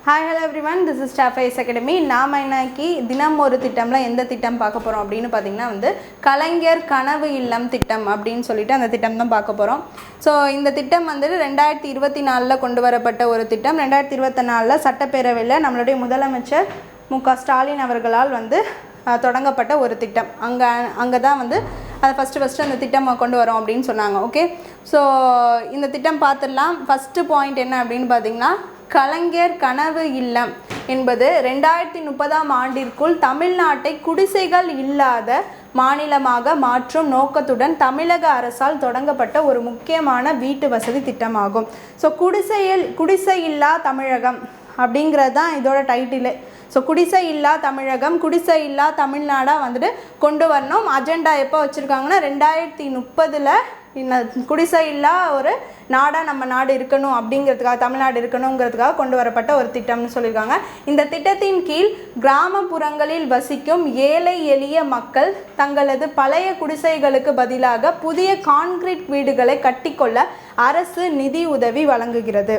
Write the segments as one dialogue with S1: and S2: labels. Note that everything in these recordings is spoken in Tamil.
S1: Hi, hello everyone. This is Staff Ice Academy. நாம இன்னைக்கு தினம் ஒரு திட்டம்ல எந்த திட்டம் பார்க்க போறோம் அப்படினு பாத்தீங்கன்னா வந்து கலைஞர் கனவு இல்லம் திட்டம் அப்படினு சொல்லிட்டு அந்த திட்டம் தான் பார்க்க போறோம். சோ இந்த திட்டம் வந்து 2024ல கொண்டு வரப்பட்ட ஒரு திட்டம். 2024ல சட்டப்பேரவையில் நம்மளுடைய முதலமைச்சர் மு.க. ஸ்டாலின் அவர்களால் வந்து தொடங்கப்பட்ட ஒரு திட்டம். அங்க தான் வந்து அதை ஃபர்ஸ்ட் அந்த திட்டம் கொண்டு வரோம் அப்படின்னு சொன்னாங்க. ஓகே, ஸோ இந்த திட்டம் பார்த்துடலாம். ஃபஸ்ட்டு பாயிண்ட் என்ன அப்படின்னு பார்த்தீங்கன்னா, கலைஞர் கனவு இல்லம் என்பது 2030ஆம் ஆண்டிற்குள் தமிழ்நாட்டை குடிசைகள் இல்லாத மாநிலமாக மாற்றும் நோக்கத்துடன் தமிழக அரசால் தொடங்கப்பட்ட ஒரு முக்கியமான வீட்டு வசதி திட்டமாகும். ஸோ குடிசை இல்லா தமிழகம் அப்படிங்கிறது தான் இதோட டைட்டிலு. ஸோ குடிசை இல்லா தமிழகம், குடிசை இல்லா தமிழ்நாடாக வந்துட்டு கொண்டு வரணும். அஜெண்டா எப்போ வச்சுருக்காங்கன்னா 2030ல் இந்த குடிசை இல்லா ஒரு நாடாக நம்ம நாடு இருக்கணும் அப்படிங்கிறதுக்காக, தமிழ்நாடு இருக்கணுங்கிறதுக்காக கொண்டு வரப்பட்ட ஒரு திட்டம்னு சொல்லியிருக்காங்க. இந்த திட்டத்தின் கீழ் கிராமப்புறங்களில் வசிக்கும் ஏழை எளிய மக்கள் தங்களது பழைய குடிசைகளுக்கு பதிலாக புதிய கான்கிரீட் வீடுகளை கட்டிக்கொள்ள அரசு நிதி உதவி வழங்குகிறது.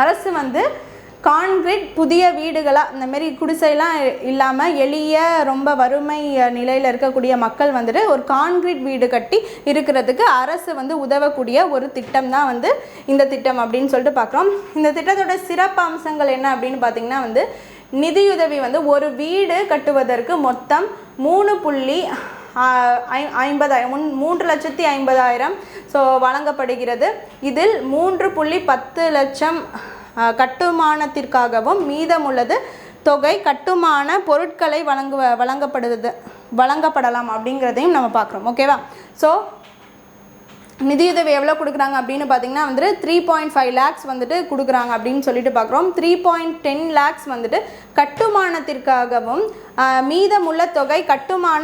S1: அரசு வந்து கான்கிரீட் புதிய வீடுகளாக இந்த மாரி குடிசைலாம் இல்லாமல் எளிய ரொம்ப வறுமை நிலையில் இருக்கக்கூடிய மக்கள் வந்துட்டு ஒரு கான்கிரீட் வீடு கட்டி இருக்கிறதுக்கு அரசு வந்து உதவக்கூடிய ஒரு திட்டம் தான் வந்து இந்த திட்டம் அப்படின்னு சொல்லிட்டு பார்க்குறோம். இந்த திட்டத்தோட சிறப்பு அம்சங்கள் என்ன அப்படின்னு பார்த்திங்கன்னா வந்து, நிதியுதவி வந்து ஒரு வீடு கட்டுவதற்கு மொத்தம் 3,50,000 ஸோ வழங்கப்படுகிறது. இதில் 3,10 லட்சம் கட்டுமானத்திற்காகவும் மீதமுள்ளது தொகை கட்டுமான பொருட்களை வழங்கப்படலாம் அப்படிங்கிறதையும் நம்ம பார்க்குறோம். ஓகேவா? ஸோ நிதியுதவி எவ்வளோ கொடுக்குறாங்க அப்படின்னு பார்த்தீங்கன்னா வந்து 3.5 lakhs வந்துட்டு கொடுக்குறாங்க அப்படின்னு சொல்லிட்டு பார்க்குறோம். 3.10 lakhs வந்துட்டு கட்டுமானத்திற்காகவும் மீதமுள்ள தொகை கட்டுமான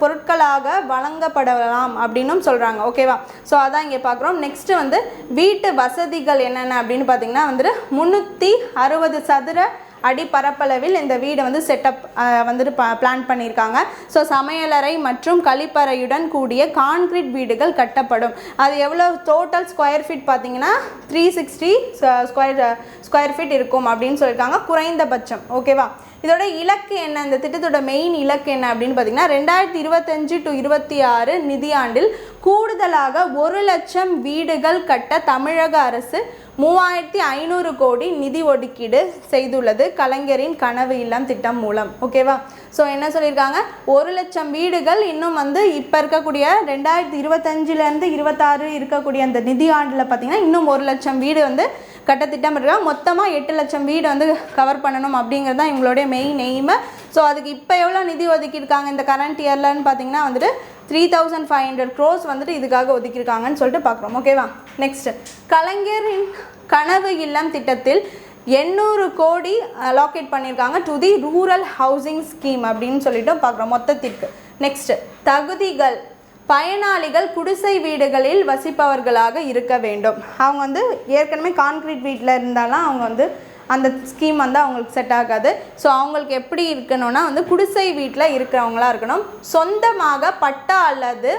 S1: பொருட்களாக வழங்கப்படலாம் அப்படின்னும் சொல்கிறாங்க. ஓகேவா? ஸோ அதான் இங்கே பார்க்குறோம். நெக்ஸ்ட்டு வந்து வீட்டு வசதிகள் என்னென்ன அப்படின்னு பார்த்தீங்கன்னா வந்துட்டு 360 சதுர அடி பரப்பளவில் இந்த வீடை வந்து செட்டப் வந்துட்டு பிளான் பண்ணியிருக்காங்க. ஸோ சமையலறை மற்றும் கழிப்பறையுடன் கூடிய கான்கிரீட் வீடுகள் கட்டப்படும். அது எவ்வளோ டோட்டல் ஸ்கொயர் ஃபீட் பார்த்தீங்கன்னா 360 ஸ்கொயர் ஃபீட் இருக்கும் அப்படின்னு சொல்லியிருக்காங்க குறைந்தபட்சம். ஓகேவா? இதோட இலக்கு என்ன, இந்த திட்டத்தோட மெயின் இலக்கு என்ன அப்படின்னு பார்த்தீங்கன்னா 2025 to 26 நிதியாண்டில் கூடுதலாக 1 லட்சம் வீடுகள் கட்ட தமிழக அரசு 3,500 கோடி நிதி ஒதுக்கீடு செய்துள்ளது கலைஞரின் கனவு இல்லம் திட்டம் மூலம். ஓகேவா? ஸோ என்ன சொல்லியிருக்காங்க, 1 லட்சம் வீடுகள் இன்னும் வந்து இப்போ இருக்கக்கூடிய 2025லேருந்து 26 இருக்கக்கூடிய அந்த நிதி ஆண்டில் பார்த்திங்கன்னா இன்னும் 1 லட்சம் வீடு வந்து கட்ட திட்டம் இருக்காங்க. மொத்தமாக 8 லட்சம் வீடு வந்து கவர் பண்ணணும் அப்படிங்கிறது தான் இவங்களுடைய மெயின் எய்மு. ஸோ அதுக்கு இப்போ எவ்வளோ நிதி ஒதுக்கியிருக்காங்க இந்த கரண்ட் இயர்லன்னு பார்த்தீங்கன்னா வந்துட்டு 3,500 crores வந்துட்டு இதுக்காக ஒதுக்கியிருக்காங்கன்னு சொல்லிட்டு பார்க்குறோம். ஓகேவா? நெக்ஸ்ட், கலைஞரின் கனவு இல்லம் திட்டத்தில் 800 கோடி அலோகேட் பண்ணியிருக்காங்க to the rural housing scheme அப்படின்னு சொல்லிட்டு பார்க்குறோம் மொத்தத்திற்கு. நெக்ஸ்ட், தகுதிகள், பயனாளிகள் குடிசை வீடுகளில் வசிப்பவர்களாக இருக்க வேண்டும். அவங்க வந்து ஏற்கனவே கான்கிரீட் வீட்டில் இருந்தாலும் அவங்க வந்து அந்த ஸ்கீம் வந்து அவங்களுக்கு செட் ஆகாது. ஸோ அவங்களுக்கு எப்படி இருக்கணும்னா வந்து குடிசை வீட்டில் இருக்கிறவங்களா இருக்கணும். சொந்தமாக பட்டா அல்லது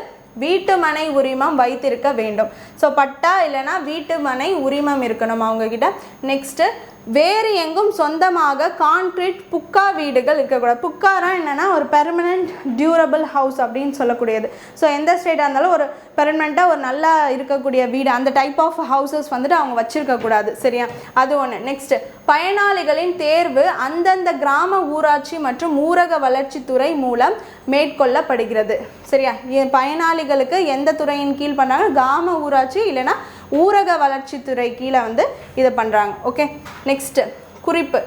S1: வீட்டுமனை உரிமம் வைத்திருக்க வேண்டும். ஸோ பட்டா இல்லைனா வீட்டுமனை உரிமம் இருக்கணும் அவங்கக்கிட்ட. நெக்ஸ்ட்டு, வேறு எங்கும் சொந்தமாக கான்கிரீட் புக்கா வீடுகள் இருக்கக்கூடாது. புக்காரா என்னென்னா ஒரு பெர்மனண்ட் டியூரபிள் ஹவுஸ் அப்படின்னு சொல்லக்கூடியது. ஸோ எந்த ஸ்டேட்டாக இருந்தாலும் ஒரு பெர்மனெண்ட்டாக ஒரு நல்லா இருக்கக்கூடிய வீடு, அந்த டைப் ஆஃப் ஹவுசஸ் வந்துட்டு அவங்க வச்சுருக்கக்கூடாது. சரியா? அது ஒன்று. நெக்ஸ்ட்டு, பயனாளிகளின் தேர்வு அந்தந்த கிராம ஊராட்சி மற்றும் ஊரக வளர்ச்சித்துறை மூலம் மேற்கொள்ளப்படுகிறது. சரியா? பயனாளிகளுக்கு எந்த துறையின் கீழ் பண்ணுறாங்க, கிராம ஊராட்சி இல்லைனா ஊரக வளர்ச்சித்துறை கீழே வந்து இதை பண்ணுறாங்க. ஓகே. நெக்ஸ்ட்டு, குறிப்பு,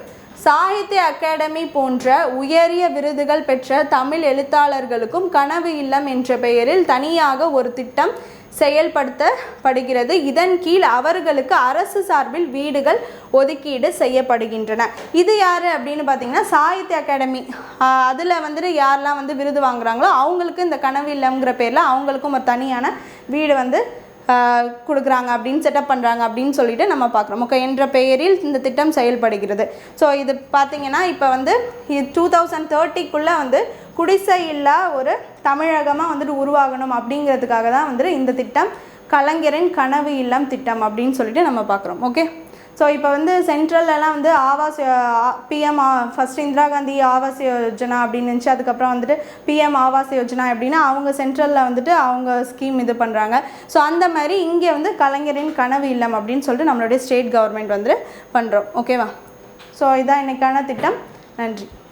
S1: சாகித்ய அகாடமி போன்ற உயரிய விருதுகள் பெற்ற தமிழ் எழுத்தாளர்களுக்கும் கனவு இல்லம் என்ற பெயரில் தனியாக ஒரு திட்டம் செயல்படுத்தப்படுகிறது. இதன் கீழ் அவர்களுக்கு அரசு சார்பில் வீடுகள் ஒதுக்கீடு செய்யப்படுகின்றன. இது யார் அப்படின்னு பார்த்தீங்கன்னா சாகித்ய அகாடமி. அதில் வந்துட்டு யாரெல்லாம் வந்து விருது வாங்குறாங்களோ அவங்களுக்கு இந்த கனவு இல்லம்ங்கிற பேரில் அவங்களுக்கும் ஒரு தனியான வீடு வந்து கொடுக்குறாங்க அப்படின்னு செட்டப் பண்ணுறாங்க அப்படின்னு சொல்லிட்டு நம்ம பார்க்குறோம். ஓகே, என்ற பெயரில் இந்த திட்டம் செயல்படுகிறது. ஸோ இது பார்த்திங்கன்னா இப்போ வந்து 2030க்குள்ளே வந்து குடிசை இல்லா ஒரு தமிழகமாக வந்துட்டு உருவாகணும் அப்படிங்கிறதுக்காக தான் வந்துட்டு இந்த திட்டம் கலைஞரின் கனவு இல்லம் திட்டம் அப்படின்னு சொல்லிட்டு நம்ம பார்க்குறோம். ஓகே, ஸோ இப்போ வந்து சென்ட்ரல்லலாம் வந்து ஆவாஸ் பிஎம் ஃபஸ்ட் இந்திரா காந்தி ஆவாஸ் யோஜனா அப்படின்னு இருந்துச்சு, அதுக்கப்புறம் வந்துட்டு பிஎம் ஆவாஸ் யோஜனா அப்படின்னா அவங்க சென்ட்ரலில் வந்துட்டு அவங்க ஸ்கீம் இது பண்ணுறாங்க. ஸோ அந்த மாதிரி இங்கே வந்து கலைஞரின் கனவு இல்லம் அப்படின்னு சொல்லிட்டு நம்மளுடைய ஸ்டேட் கவர்மெண்ட் வந்து பண்ணுறோம். ஓகேவா? ஸோ இதான் இன்றைக்கான திட்டம். நன்றி.